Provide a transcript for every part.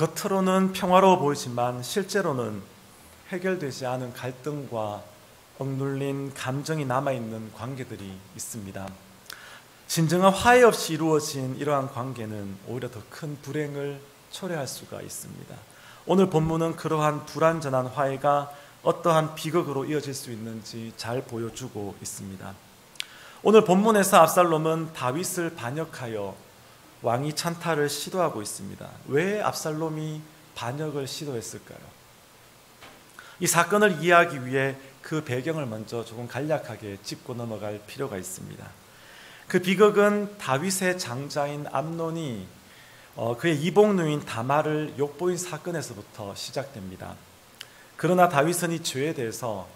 겉으로는 평화로워 보이지만 실제로는 해결되지 않은 갈등과 억눌린 감정이 남아있는 관계들이 있습니다. 진정한 화해 없이 이루어진 이러한 관계는 오히려 더 큰 불행을 초래할 수가 있습니다. 오늘 본문은 그러한 불완전한 화해가 어떠한 비극으로 이어질 수 있는지 잘 보여주고 있습니다. 오늘 본문에서 압살롬은 다윗을 반역하여 왕위 찬탈을 시도하고 있습니다. 왜 압살롬이 반역을 시도했을까요? 이 사건을 이해하기 위해 그 배경을 먼저 조금 간략하게 짚고 넘어갈 필요가 있습니다. 그 비극은 다윗의 장자인 암논이 그의 이복누인 다말을 욕보인 사건에서부터 시작됩니다. 그러나 다윗은 이 죄에 대해서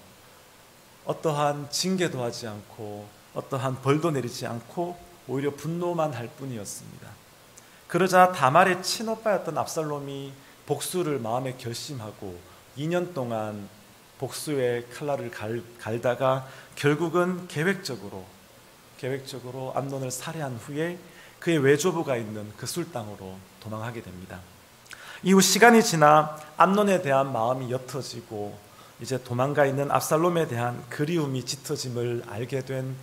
어떠한 징계도 하지 않고 어떠한 벌도 내리지 않고 오히려 분노만 할 뿐이었습니다. 그러자 다말의 친오빠였던 압살롬이 복수를 마음에 결심하고 2년 동안 복수의 칼날을 갈다가 결국은 계획적으로 암논을 살해한 후에 그의 외조부가 있는 그 술 땅으로 도망하게 됩니다. 이후 시간이 지나 암논에 대한 마음이 옅어지고 이제 도망가 있는 압살롬에 대한 그리움이 짙어짐을 알게 된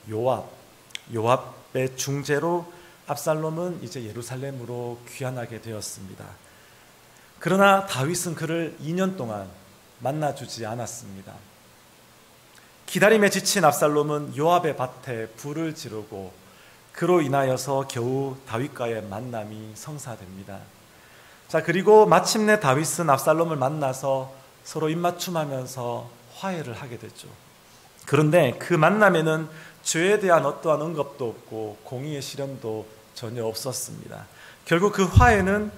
요압의 중재로 압살롬은 이제 예루살렘으로 귀환하게 되었습니다. 그러나 다윗은 그를 2년 동안 만나주지 않았습니다. 기다림에 지친 압살롬은 요압의 밭에 불을 지르고 그로 인하여서 겨우 다윗과의 만남이 성사됩니다. 자, 그리고 마침내 다윗은 압살롬을 만나서 서로 입맞춤하면서 화해를 하게 됐죠. 그런데 그 만남에는 죄에 대한 어떠한 언급도 없고 공의의 실현도 전혀 없었습니다. 결국 그 화해는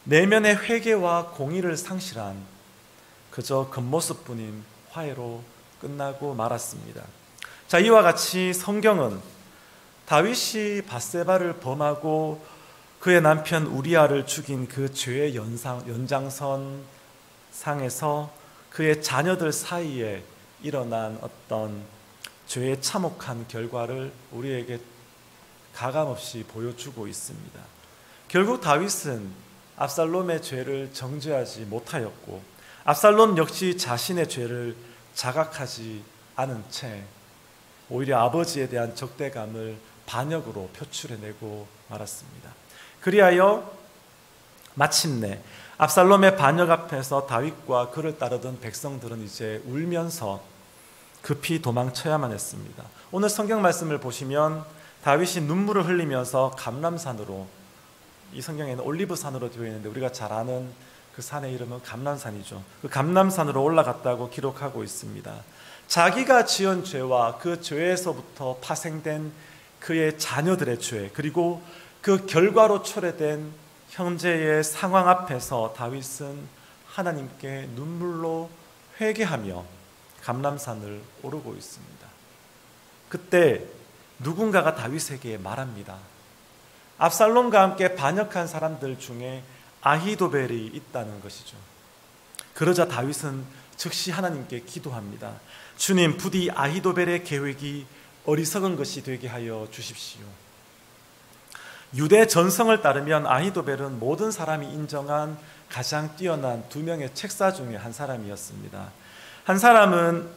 내면의 회개와 공의를 상실한 그저 겉모습뿐인 화해로 끝나고 말았습니다. 자, 이와 같이 성경은 다윗이 밧세바를 범하고 그의 남편 우리아를 죽인 그 죄의 연장선상에서 그의 자녀들 사이에 일어난 어떤 죄의 참혹한 결과를 우리에게 가감없이 보여주고 있습니다. 결국 다윗은 압살롬의 죄를 정죄하지 못하였고 압살롬 역시 자신의 죄를 자각하지 않은 채 오히려 아버지에 대한 적대감을 반역으로 표출해내고 말았습니다. 그리하여 마침내 압살롬의 반역 앞에서 다윗과 그를 따르던 백성들은 이제 울면서 급히 도망쳐야만 했습니다. 오늘 성경 말씀을 보시면 다윗이 눈물을 흘리면서 감람산으로, 이 성경에는 올리브산으로 되어 있는데 우리가 잘 아는 그 산의 이름은 감람산이죠. 그 감람산으로 올라갔다고 기록하고 있습니다. 자기가 지은 죄와 그 죄에서부터 파생된 그의 자녀들의 죄, 그리고 그 결과로 초래된 현재의 상황 앞에서 다윗은 하나님께 눈물로 회개하며 감람산을 오르고 있습니다. 그때 누군가가 다윗에게 말합니다. 압살롬과 함께 반역한 사람들 중에 아히도벨이 있다는 것이죠. 그러자 다윗은 즉시 하나님께 기도합니다. 주님, 부디 아히도벨의 계획이 어리석은 것이 되게 하여 주십시오. 유대 전성을 따르면 아히도벨은 모든 사람이 인정한 가장 뛰어난 2명의 책사 중에 한 사람이었습니다. 한 사람은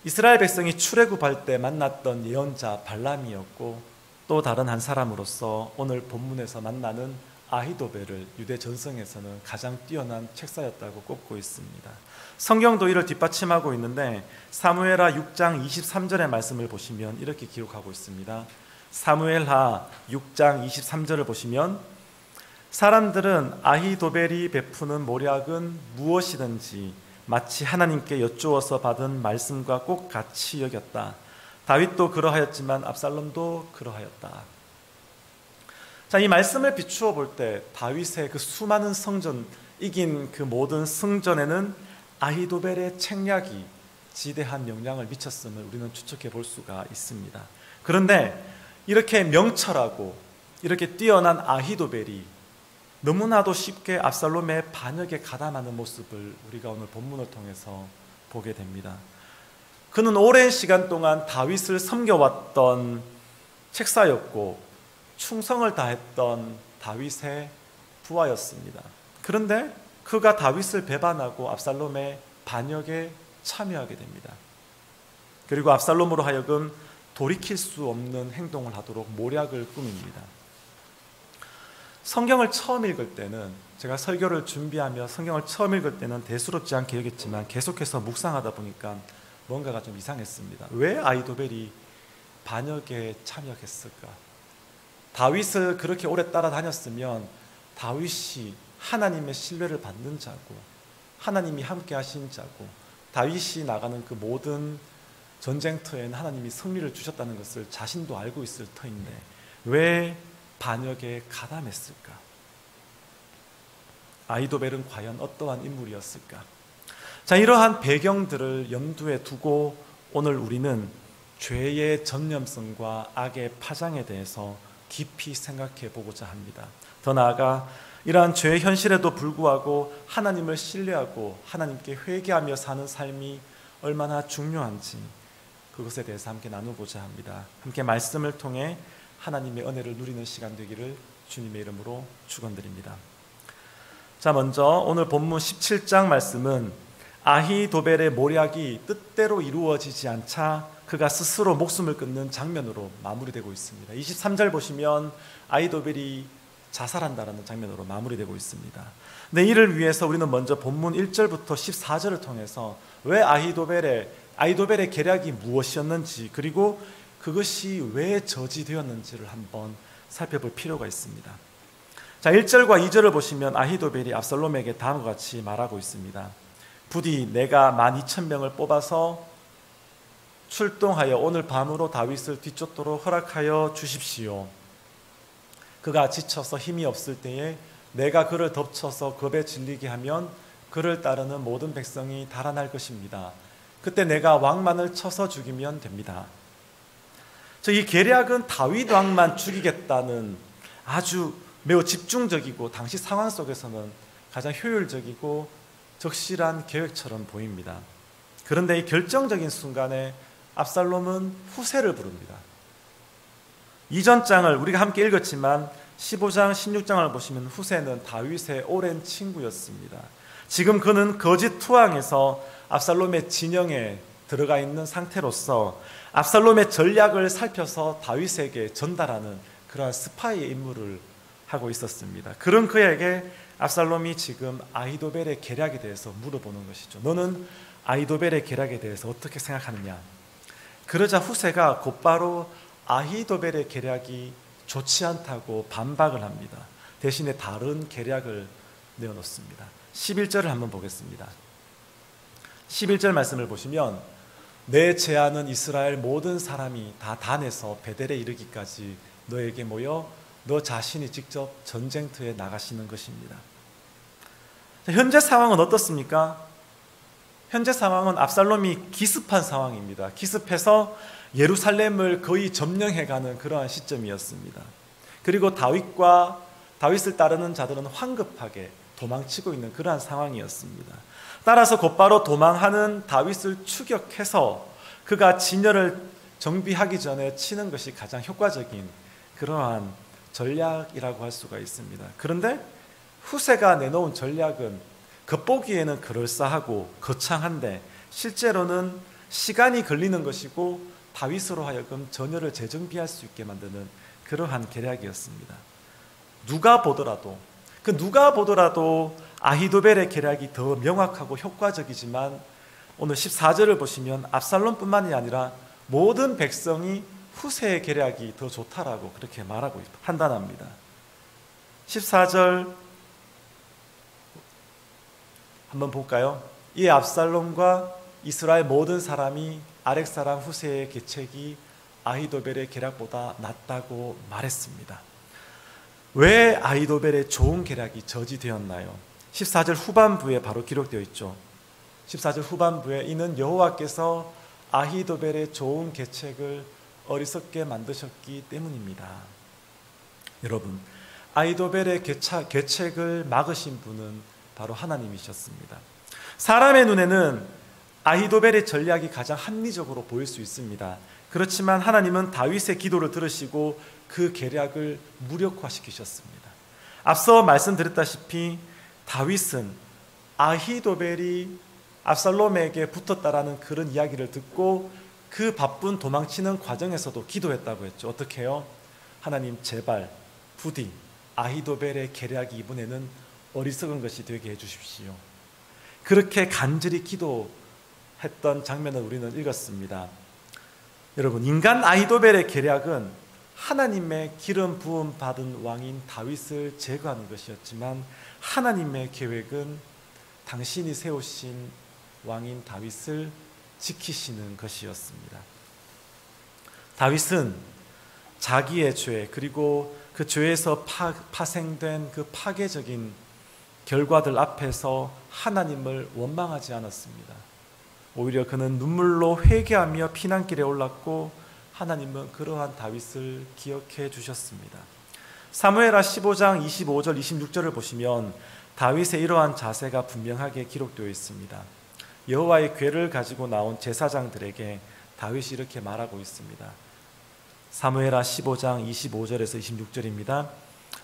이스라엘 백성이 출애굽할 때 만났던 예언자 발람이었고, 또 다른 한 사람으로서 오늘 본문에서 만나는 아히도벨을 유대 전성에서는 가장 뛰어난 책사였다고 꼽고 있습니다. 성경도 이를 뒷받침하고 있는데 사무엘하 6장 23절의 말씀을 보시면 이렇게 기록하고 있습니다. 사무엘하 6장 23절을 보시면 사람들은 아히도벨이 베푸는 모략은 무엇이든지 마치 하나님께 여쭈어서 받은 말씀과 꼭 같이 여겼다. 다윗도 그러하였지만 압살롬도 그러하였다. 자, 이 말씀을 비추어 볼 때 다윗의 그 수많은 성전, 이긴 그 모든 승전에는 아히도벨의 책략이 지대한 영향을 미쳤음을 우리는 추측해 볼 수가 있습니다. 그런데 이렇게 명철하고 이렇게 뛰어난 아히도벨이 너무나도 쉽게 압살롬의 반역에 가담하는 모습을 우리가 오늘 본문을 통해서 보게 됩니다. 그는 오랜 시간 동안 다윗을 섬겨왔던 책사였고 충성을 다했던 다윗의 부하였습니다. 그런데 그가 다윗을 배반하고 압살롬의 반역에 참여하게 됩니다. 그리고 압살롬으로 하여금 돌이킬 수 없는 행동을 하도록 모략을 꾸밉니다. 성경을 처음 읽을 때는, 제가 설교를 준비하며 성경을 처음 읽을 때는 대수롭지 않게 여겼지만 계속해서 묵상하다 보니까 뭔가가 좀 이상했습니다. 왜 아히도벨이 반역에 참여했을까? 다윗을 그렇게 오래 따라다녔으면 다윗이 하나님의 신뢰를 받는 자고 하나님이 함께 하신 자고 다윗이 나가는 그 모든 전쟁터에는 하나님이 승리를 주셨다는 것을 자신도 알고 있을 터인데 왜 반역에 가담했을까? 아히도벨은 과연 어떠한 인물이었을까? 자, 이러한 배경들을 염두에 두고 오늘 우리는 죄의 전념성과 악의 파장에 대해서 깊이 생각해 보고자 합니다. 더 나아가 이러한 죄의 현실에도 불구하고 하나님을 신뢰하고 하나님께 회개하며 사는 삶이 얼마나 중요한지 그것에 대해서 함께 나누고자 합니다. 함께 말씀을 통해 하나님의 은혜를 누리는 시간 되기를 주님의 이름으로 축원드립니다. 자, 먼저 오늘 본문 17장 말씀은 아히도벨의 모략이 뜻대로 이루어지지 않자 그가 스스로 목숨을 끊는 장면으로 마무리되고 있습니다. 23절 보시면 아히도벨이 자살한다라는 장면으로 마무리되고 있습니다. 근데 이를 위해서 우리는 먼저 본문 1절부터 14절을 통해서 왜 아히도벨의 계략이 무엇이었는지 그리고 그것이 왜 저지되었는지를 한번 살펴볼 필요가 있습니다. 자, 1절과 2절을 보시면 아히도벨이 압살롬에게 다음과 같이 말하고 있습니다. 부디 내가 12,000명을 뽑아서 출동하여 오늘 밤으로 다윗을 뒤쫓도록 허락하여 주십시오. 그가 지쳐서 힘이 없을 때에 내가 그를 덮쳐서 겁에 질리게 하면 그를 따르는 모든 백성이 달아날 것입니다. 그때 내가 왕만을 쳐서 죽이면 됩니다. 이 계략은 다윗 왕만 죽이겠다는 아주 매우 집중적이고 당시 상황 속에서는 가장 효율적이고 적실한 계획처럼 보입니다. 그런데 이 결정적인 순간에 압살롬은 후세를 부릅니다. 이전 장을 우리가 함께 읽었지만 15장, 16장을 보시면 후세는 다윗의 오랜 친구였습니다. 지금 그는 거짓 투항에서 압살롬의 진영에 들어가 있는 상태로서 압살롬의 전략을 살펴서 다윗에게 전달하는 그러한 스파이의 임무를 하고 있었습니다. 그런 그에게 압살롬이 지금 아히도벨의 계략에 대해서 물어보는 것이죠. 너는 아히도벨의 계략에 대해서 어떻게 생각하느냐? 그러자 후세가 곧바로 아히도벨의 계략이 좋지 않다고 반박을 합니다. 대신에 다른 계략을 내어놓습니다. 11절을 한번 보겠습니다. 11절 말씀을 보시면 내 제안은 이스라엘 모든 사람이 다 단에서 베델에 이르기까지 너에게 모여 너 자신이 직접 전쟁터에 나가시는 것입니다. 현재 상황은 어떻습니까? 현재 상황은 압살롬이 기습한 상황입니다. 기습해서 예루살렘을 거의 점령해가는 그러한 시점이었습니다. 그리고 다윗을 따르는 자들은 황급하게 도망치고 있는 그러한 상황이었습니다. 따라서 곧바로 도망하는 다윗을 추격해서 그가 진열을 정비하기 전에 치는 것이 가장 효과적인 그러한 전략이라고 할 수가 있습니다. 그런데 후세가 내놓은 전략은 겉보기에는 그럴싸하고 거창한데 실제로는 시간이 걸리는 것이고 다윗으로 하여금 전열을 재정비할 수 있게 만드는 그러한 계략이었습니다. 누가 보더라도 아히도벨의 계략이 더 명확하고 효과적이지만 오늘 14절을 보시면 압살롬뿐만이 아니라 모든 백성이 후세의 계략이 더 좋다라고 그렇게 말하고 판단합니다. 14절 한번 볼까요? 이 압살롬과 이스라엘 모든 사람이 아렉 사람 후세의 계책이 아히도벨의 계략보다 낫다고 말했습니다. 왜 아히도벨의 좋은 계략이 저지되었나요? 14절 후반부에 바로 기록되어 있죠. 14절 후반부에 이는 여호와께서 아히도벨의 좋은 계책을 어리석게 만드셨기 때문입니다. 여러분, 아히도벨의 계책을 막으신 분은 바로 하나님이셨습니다. 사람의 눈에는 아히도벨의 전략이 가장 합리적으로 보일 수 있습니다. 그렇지만 하나님은 다윗의 기도를 들으시고 그 계략을 무력화시키셨습니다. 앞서 말씀드렸다시피 다윗은 아히도벨이 압살롬에게 붙었다라는 그런 이야기를 듣고 그 바쁜 도망치는 과정에서도 기도했다고 했죠. 어떻게 해요? 하나님 제발 부디 아히도벨의 계략이 이번에는 어리석은 것이 되게 해주십시오. 그렇게 간절히 기도했던 장면을 우리는 읽었습니다. 여러분, 인간 아히도벨의 계략은 하나님의 기름 부음 받은 왕인 다윗을 제거하는 것이었지만 하나님의 계획은 당신이 세우신 왕인 다윗을 지키시는 것이었습니다. 다윗은 자기의 죄 그리고 그 죄에서 파생된 그 파괴적인 결과들 앞에서 하나님을 원망하지 않았습니다. 오히려 그는 눈물로 회개하며 피난길에 올랐고 하나님은 그러한 다윗을 기억해 주셨습니다. 사무엘하 15장 25절 26절을 보시면 다윗의 이러한 자세가 분명하게 기록되어 있습니다. 여호와의 궤를 가지고 나온 제사장들에게 다윗이 이렇게 말하고 있습니다. 사무엘하 15장 25절에서 26절입니다.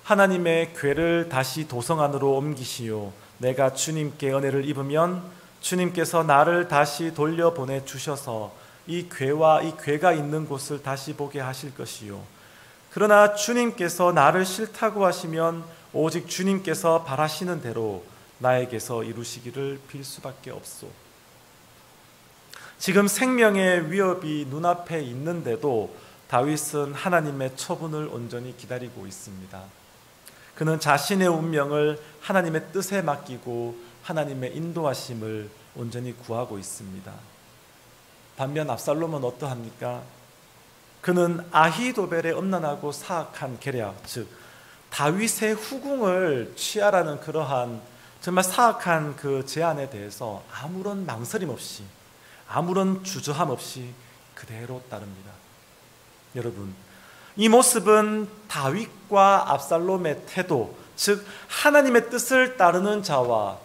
하나님의 궤를 다시 도성 안으로 옮기시오. 내가 주님께 은혜를 입으면 주님께서 나를 다시 돌려보내 주셔서 이 궤와 이 궤가 있는 곳을 다시 보게 하실 것이요. 그러나 주님께서 나를 싫다고 하시면 오직 주님께서 바라시는 대로 나에게서 이루시기를 빌 수밖에 없소. 지금 생명의 위협이 눈앞에 있는데도 다윗은 하나님의 처분을 온전히 기다리고 있습니다. 그는 자신의 운명을 하나님의 뜻에 맡기고 하나님의 인도하심을 온전히 구하고 있습니다. 반면 압살롬은 어떠합니까? 그는 아히도벨의 엄난하고 사악한 계략, 즉 다윗의 후궁을 취하라는 그러한 정말 사악한 그 제안에 대해서 아무런 망설임 없이, 아무런 주저함 없이 그대로 따릅니다. 여러분, 이 모습은 다윗과 압살롬의 태도, 즉 하나님의 뜻을 따르는 자와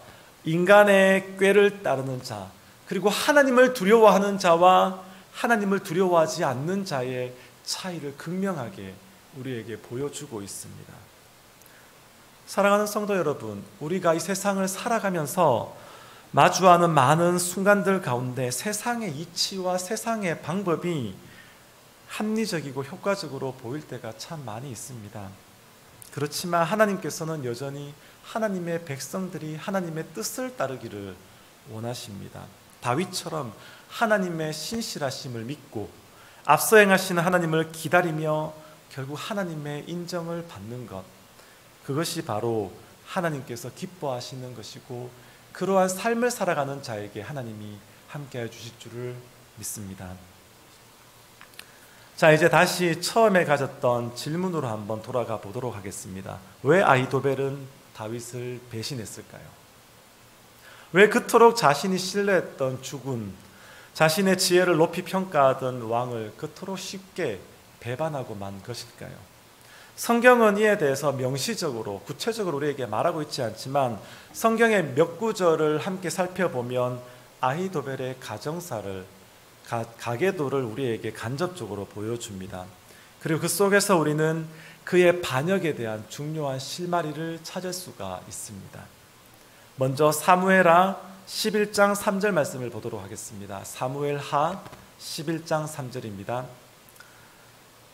인간의 꾀를 따르는 자, 그리고 하나님을 두려워하는 자와 하나님을 두려워하지 않는 자의 차이를 극명하게 우리에게 보여주고 있습니다. 사랑하는 성도 여러분, 우리가 이 세상을 살아가면서 마주하는 많은 순간들 가운데 세상의 이치와 세상의 방법이 합리적이고 효과적으로 보일 때가 참 많이 있습니다. 그렇지만 하나님께서는 여전히 하나님의 백성들이 하나님의 뜻을 따르기를 원하십니다. 다윗처럼 하나님의 신실하심을 믿고 앞서 행하시는 하나님을 기다리며 결국 하나님의 인정을 받는 것, 그것이 바로 하나님께서 기뻐하시는 것이고 그러한 삶을 살아가는 자에게 하나님이 함께해 주실 줄을 믿습니다. 자, 이제 다시 처음에 가졌던 질문으로 한번 돌아가 보도록 하겠습니다. 왜 아히도벨은 다윗을 배신했을까요? 왜 그토록 자신이 신뢰했던 주군, 자신의 지혜를 높이 평가하던 왕을 그토록 쉽게 배반하고 만 것일까요? 성경은 이에 대해서 명시적으로 구체적으로 우리에게 말하고 있지 않지만 성경의 몇 구절을 함께 살펴보면 아히도벨의 가정사를, 가계도를 우리에게 간접적으로 보여줍니다. 그리고 그 속에서 우리는 그의 반역에 대한 중요한 실마리를 찾을 수가 있습니다. 먼저 사무엘하 11장 3절 말씀을 보도록 하겠습니다. 사무엘하 11장 3절입니다.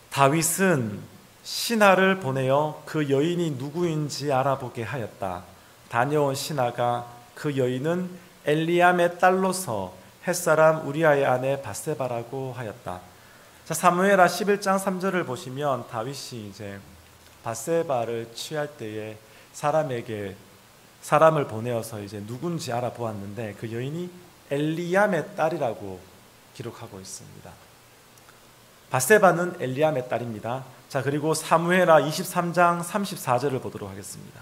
다윗은 신하를 보내어 그 여인이 누구인지 알아보게 하였다. 다녀온 신하가 그 여인은 엘리암의 딸로서 햇사람 우리아의 아내 밧세바라고 하였다. 자, 사무엘하 11장 3절을 보시면 다윗이 이제 밧세바를 취할 때에 사람을 보내어서 이제 누군지 알아보았는데 그 여인이 엘리암의 딸이라고 기록하고 있습니다. 밧세바는 엘리암의 딸입니다. 자, 그리고 사무엘하 23장 34절을 보도록 하겠습니다.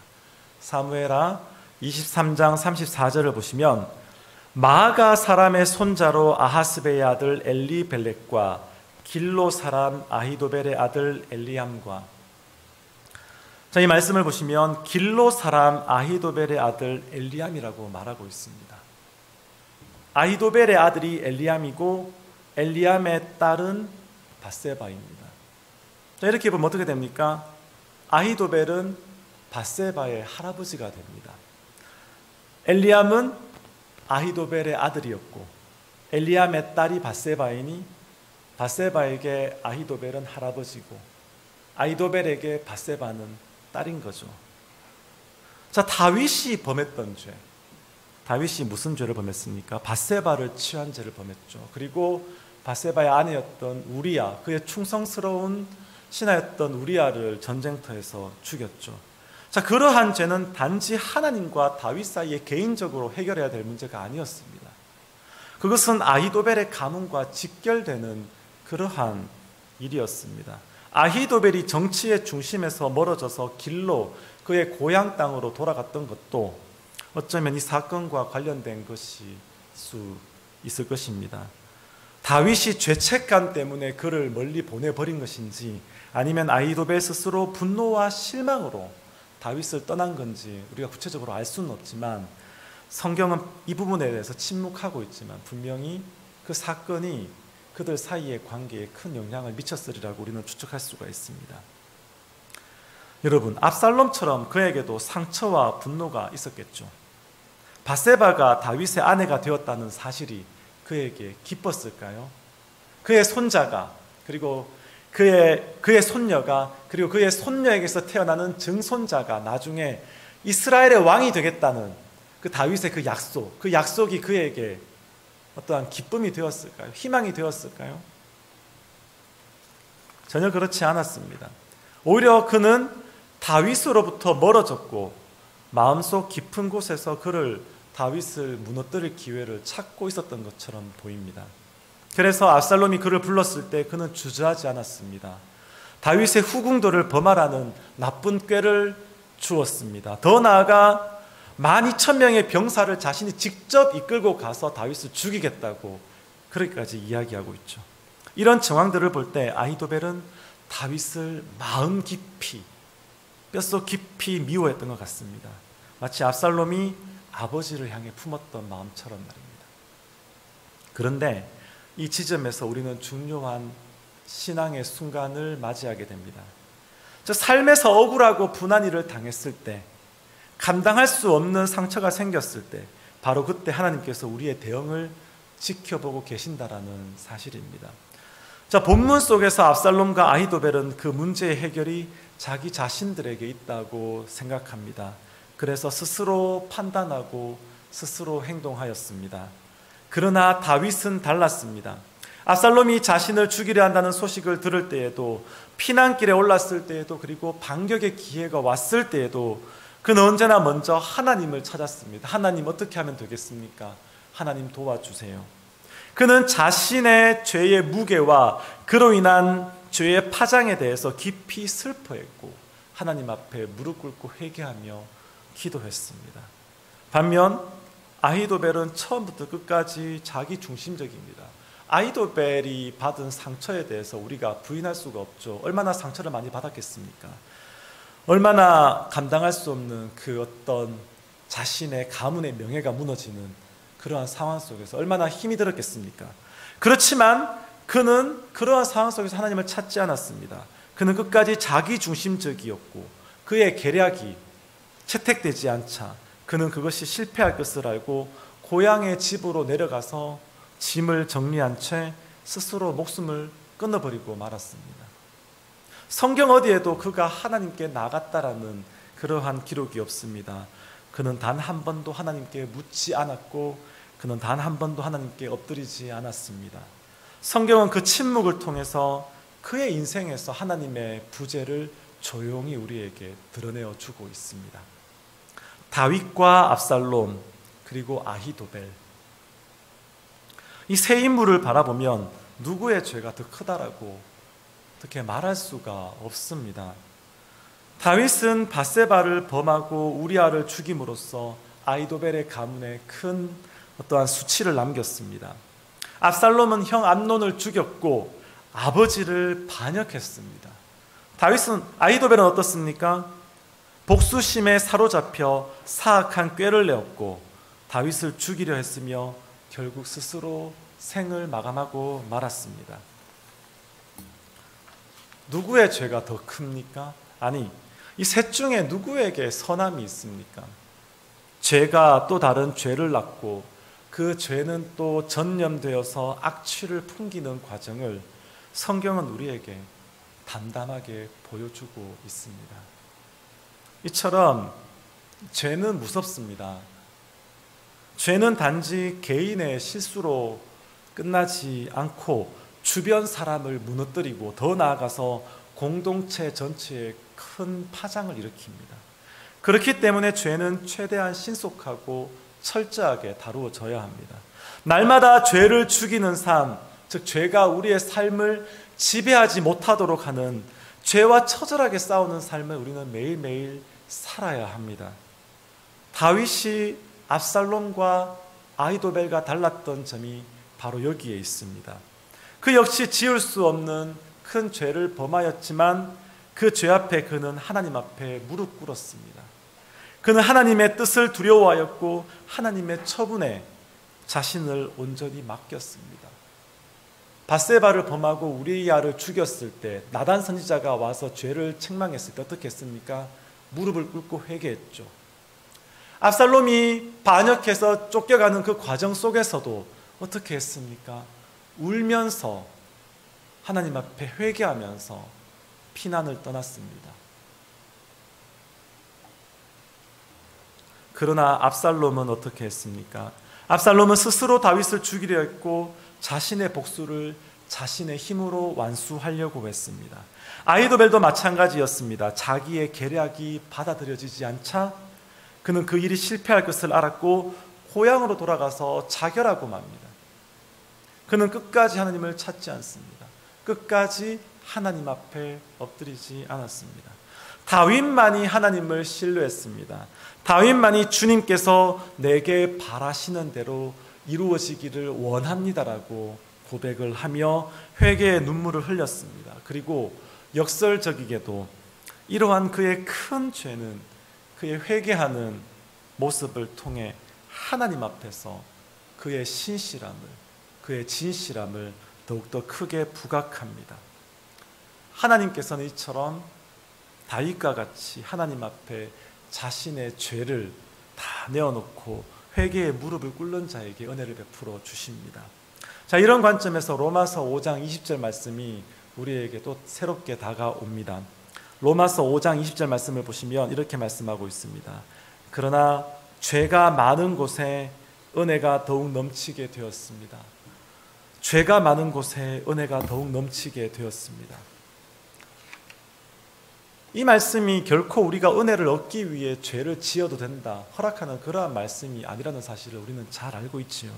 사무엘하 23장 34절을 보시면 마아가 사람의 손자로 아하스베의 아들 엘리벨렉과 길로 사람 아히도벨의 아들 엘리암과, 자, 이 말씀을 보시면 길로 사람 아히도벨의 아들 엘리암이라고 말하고 있습니다. 아히도벨의 아들이 엘리암이고 엘리암의 딸은 밧세바입니다. 자, 이렇게 보면 어떻게 됩니까? 아히도벨은 밧세바의 할아버지가 됩니다. 엘리암은 아히도벨의 아들이었고 엘리암의 딸이 밧세바이니 밧세바에게 아히도벨은 할아버지고 아히도벨에게 밧세바는 딸인 거죠. 자, 다윗이 범했던 죄. 다윗이 무슨 죄를 범했습니까? 밧세바를 취한 죄를 범했죠. 그리고 밧세바의 아내였던 우리야, 그의 충성스러운 신하였던 우리야를 전쟁터에서 죽였죠. 자, 그러한 죄는 단지 하나님과 다윗 사이에 개인적으로 해결해야 될 문제가 아니었습니다. 그것은 아히도벨의 가문과 직결되는 그러한 일이었습니다. 아히도벨이 정치의 중심에서 멀어져서 길로 그의 고향 땅으로 돌아갔던 것도 어쩌면 이 사건과 관련된 것일 수 있을 것입니다. 다윗이 죄책감 때문에 그를 멀리 보내버린 것인지 아니면 아히도벨 스스로 분노와 실망으로 다윗을 떠난 건지 우리가 구체적으로 알 수는 없지만 성경은 이 부분에 대해서 침묵하고 있지만 분명히 그 사건이 그들 사이의 관계에 큰 영향을 미쳤으리라고 우리는 추측할 수가 있습니다. 여러분, 압살롬처럼 그에게도 상처와 분노가 있었겠죠. 밧세바가 다윗의 아내가 되었다는 사실이 그에게 기뻤을까요? 그의 손자가 그리고 그의 손녀가 그리고 그의 손녀에게서 태어나는 증손자가 나중에 이스라엘의 왕이 되겠다는 그 다윗의 그 약속이 그에게 어떠한 기쁨이 되었을까요? 희망이 되었을까요? 전혀 그렇지 않았습니다. 오히려 그는 다윗으로부터 멀어졌고 마음속 깊은 곳에서 그를 다윗을 무너뜨릴 기회를 찾고 있었던 것처럼 보입니다. 그래서 압살롬이 그를 불렀을 때 그는 주저하지 않았습니다. 다윗의 후궁들을 범하라는 나쁜 꾀를 주었습니다. 더 나아가 12,000명의 병사를 자신이 직접 이끌고 가서 다윗을 죽이겠다고 그렇게까지 이야기하고 있죠. 이런 정황들을 볼 때 아히도벨은 다윗을 마음 깊이 뼛속 깊이 미워했던 것 같습니다. 마치 압살롬이 아버지를 향해 품었던 마음처럼 말입니다. 그런데 이 지점에서 우리는 중요한 신앙의 순간을 맞이하게 됩니다. 저 삶에서 억울하고 분한 일을 당했을 때, 감당할 수 없는 상처가 생겼을 때 바로 그때 하나님께서 우리의 대응을 지켜보고 계신다라는 사실입니다. 자, 본문 속에서 압살롬과 아히도벨은 그 문제의 해결이 자기 자신들에게 있다고 생각합니다. 그래서 스스로 판단하고 스스로 행동하였습니다. 그러나 다윗은 달랐습니다. 압살롬이 자신을 죽이려 한다는 소식을 들을 때에도, 피난길에 올랐을 때에도, 그리고 반격의 기회가 왔을 때에도 그는 언제나 먼저 하나님을 찾았습니다. 하나님, 어떻게 하면 되겠습니까? 하나님 도와주세요. 그는 자신의 죄의 무게와 그로 인한 죄의 파장에 대해서 깊이 슬퍼했고 하나님 앞에 무릎 꿇고 회개하며 기도했습니다. 반면 아히도벨은 처음부터 끝까지 자기 중심적입니다. 아히도벨이 받은 상처에 대해서 우리가 부인할 수가 없죠. 얼마나 상처를 많이 받았겠습니까? 얼마나 감당할 수 없는 그 어떤 자신의 가문의 명예가 무너지는 그러한 상황 속에서 얼마나 힘이 들었겠습니까? 그렇지만 그는 그러한 상황 속에서 하나님을 찾지 않았습니다. 그는 끝까지 자기 중심적이었고 그의 계략이 채택되지 않자 그는 그것이 실패할 것을 알고 고향의 집으로 내려가서 짐을 정리한 채 스스로 목숨을 끊어버리고 말았습니다. 성경 어디에도 그가 하나님께 나갔다라는 그러한 기록이 없습니다. 그는 단 한 번도 하나님께 묻지 않았고 그는 단 한 번도 하나님께 엎드리지 않았습니다. 성경은 그 침묵을 통해서 그의 인생에서 하나님의 부재를 조용히 우리에게 드러내어 주고 있습니다. 다윗과 압살롬 그리고 아히도벨, 이 세 인물을 바라보면 누구의 죄가 더 크다라고 어떻게 말할 수가 없습니다. 다윗은 밧세바를 범하고 우리아를 죽임으로써 아히도벨의 가문에 큰 어떠한 수치를 남겼습니다. 압살롬은 형 암논을 죽였고 아버지를 반역했습니다. 아히도벨은 어떻습니까? 복수심에 사로잡혀 사악한 꾀를 내었고 다윗을 죽이려 했으며 결국 스스로 생을 마감하고 말았습니다. 누구의 죄가 더 큽니까? 아니, 이 셋 중에 누구에게 선함이 있습니까? 죄가 또 다른 죄를 낳고 그 죄는 또 전염되어서 악취를 풍기는 과정을 성경은 우리에게 담담하게 보여주고 있습니다. 이처럼 죄는 무섭습니다. 죄는 단지 개인의 실수로 끝나지 않고 주변 사람을 무너뜨리고 더 나아가서 공동체 전체에 큰 파장을 일으킵니다. 그렇기 때문에 죄는 최대한 신속하고 철저하게 다루어져야 합니다. 날마다 죄를 죽이는 삶, 즉 죄가 우리의 삶을 지배하지 못하도록 하는 죄와 처절하게 싸우는 삶을 우리는 매일매일 살아야 합니다. 다윗이 압살롬과 아히도벨과 달랐던 점이 바로 여기에 있습니다. 그 역시 지을 수 없는 큰 죄를 범하였지만 그 죄 앞에 그는 하나님 앞에 무릎 꿇었습니다. 그는 하나님의 뜻을 두려워하였고 하나님의 처분에 자신을 온전히 맡겼습니다. 밧세바를 범하고 우리야를 죽였을 때 나단 선지자가 와서 죄를 책망했을 때 어떻게 했습니까? 무릎을 꿇고 회개했죠. 압살롬이 반역해서 쫓겨가는 그 과정 속에서도 어떻게 했습니까? 울면서 하나님 앞에 회개하면서 피난을 떠났습니다. 그러나 압살롬은 어떻게 했습니까? 압살롬은 스스로 다윗을 죽이려 했고 자신의 복수를 자신의 힘으로 완수하려고 했습니다. 아히도벨도 마찬가지였습니다. 자기의 계략이 받아들여지지 않자 그는 그 일이 실패할 것을 알았고 고향으로 돌아가서 자결하고 맙니다. 그는 끝까지 하나님을 찾지 않습니다. 끝까지 하나님 앞에 엎드리지 않았습니다. 다윗만이 하나님을 신뢰했습니다. 다윗만이 주님께서 내게 바라시는 대로 이루어지기를 원합니다라고 고백을 하며 회개의 눈물을 흘렸습니다. 그리고 역설적이게도 이러한 그의 큰 죄는 그의 회개하는 모습을 통해 하나님 앞에서 그의 신실함을, 그의 진실함을 더욱더 크게 부각합니다. 하나님께서는 이처럼 다윗과 같이 하나님 앞에 자신의 죄를 다 내어놓고 회개의 무릎을 꿇는 자에게 은혜를 베풀어 주십니다. 자, 이런 관점에서 로마서 5장 20절 말씀이 우리에게 또 새롭게 다가옵니다. 로마서 5장 20절 말씀을 보시면 이렇게 말씀하고 있습니다. 그러나 죄가 많은 곳에 은혜가 더욱 넘치게 되었습니다. 죄가 많은 곳에 은혜가 더욱 넘치게 되었습니다. 이 말씀이 결코 우리가 은혜를 얻기 위해 죄를 지어도 된다 허락하는 그러한 말씀이 아니라는 사실을 우리는 잘 알고 있지요.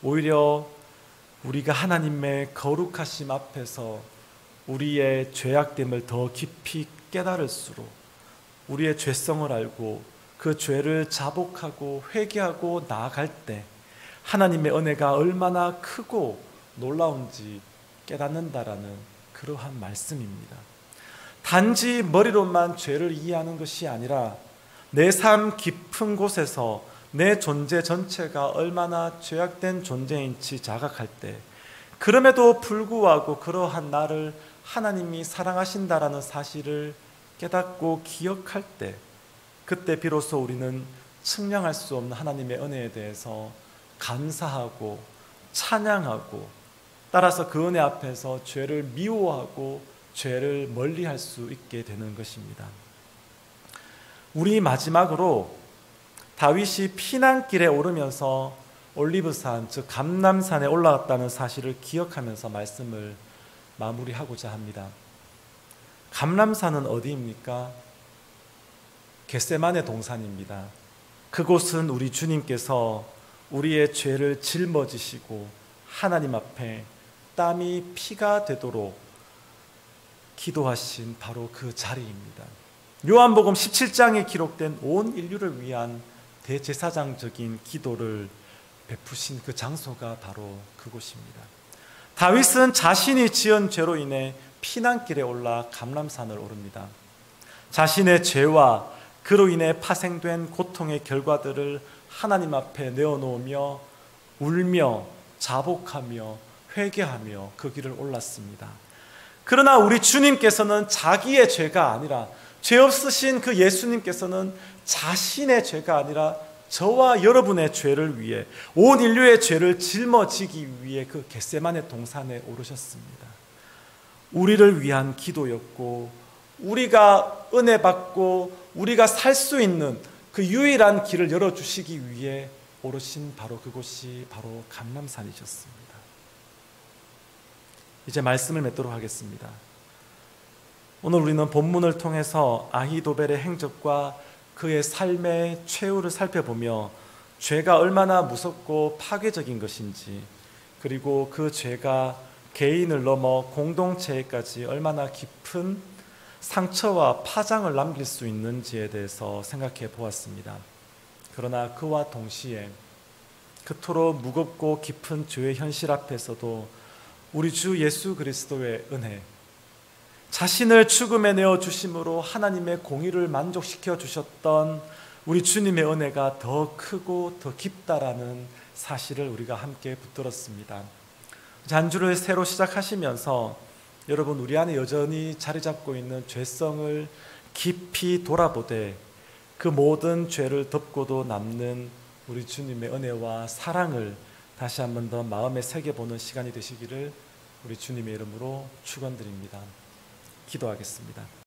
오히려 우리가 하나님의 거룩하심 앞에서 우리의 죄악됨을 더 깊이 깨달을수록 우리의 죄성을 알고 그 죄를 자복하고 회개하고 나아갈 때 하나님의 은혜가 얼마나 크고 놀라운지 깨닫는다라는 그러한 말씀입니다. 단지 머리로만 죄를 이해하는 것이 아니라 내 삶 깊은 곳에서 내 존재 전체가 얼마나 죄악된 존재인지 자각할 때, 그럼에도 불구하고 그러한 나를 하나님이 사랑하신다라는 사실을 깨닫고 기억할 때, 그때 비로소 우리는 측량할 수 없는 하나님의 은혜에 대해서 감사하고 찬양하고, 따라서 그 은혜 앞에서 죄를 미워하고 죄를 멀리할 수 있게 되는 것입니다. 우리 마지막으로 다윗이 피난길에 오르면서 올리브산, 즉 감람산에 올라갔다는 사실을 기억하면서 말씀을 마무리하고자 합니다. 감람산은 어디입니까? 겟세마네 동산입니다. 그곳은 우리 주님께서 우리의 죄를 짊어지시고 하나님 앞에 땀이 피가 되도록 기도하신 바로 그 자리입니다. 요한복음 17장에 기록된 온 인류를 위한 대제사장적인 기도를 베푸신 그 장소가 바로 그곳입니다. 다윗은 자신이 지은 죄로 인해 피난길에 올라 감람산을 오릅니다. 자신의 죄와 그로 인해 파생된 고통의 결과들을 하나님 앞에 내어놓으며 울며 자복하며 회개하며 그 길을 올랐습니다. 그러나 우리 주님께서는 자기의 죄가 아니라 죄 없으신 그 예수님께서는 자신의 죄가 아니라 저와 여러분의 죄를 위해, 온 인류의 죄를 짊어지기 위해 그 겟세마네 동산에 오르셨습니다. 우리를 위한 기도였고, 우리가 은혜 받고 우리가 살 수 있는 그 유일한 길을 열어주시기 위해 오르신 바로 그곳이 바로 감람산이셨습니다. 이제 말씀을 맺도록 하겠습니다. 오늘 우리는 본문을 통해서 아히도벨의 행적과 그의 삶의 최후를 살펴보며 죄가 얼마나 무섭고 파괴적인 것인지, 그리고 그 죄가 개인을 넘어 공동체에까지 얼마나 깊은 상처와 파장을 남길 수 있는지에 대해서 생각해 보았습니다. 그러나 그와 동시에 그토록 무겁고 깊은 죄의 현실 앞에서도 우리 주 예수 그리스도의 은혜, 자신을 죽음에 내어주심으로 하나님의 공의를 만족시켜 주셨던 우리 주님의 은혜가 더 크고 더 깊다라는 사실을 우리가 함께 붙들었습니다. 한 주를 새로 시작하시면서 여러분, 우리 안에 여전히 자리 잡고 있는 죄성을 깊이 돌아보되 그 모든 죄를 덮고도 남는 우리 주님의 은혜와 사랑을 다시 한 번 더 마음에 새겨보는 시간이 되시기를 우리 주님의 이름으로 축원드립니다. 기도하겠습니다.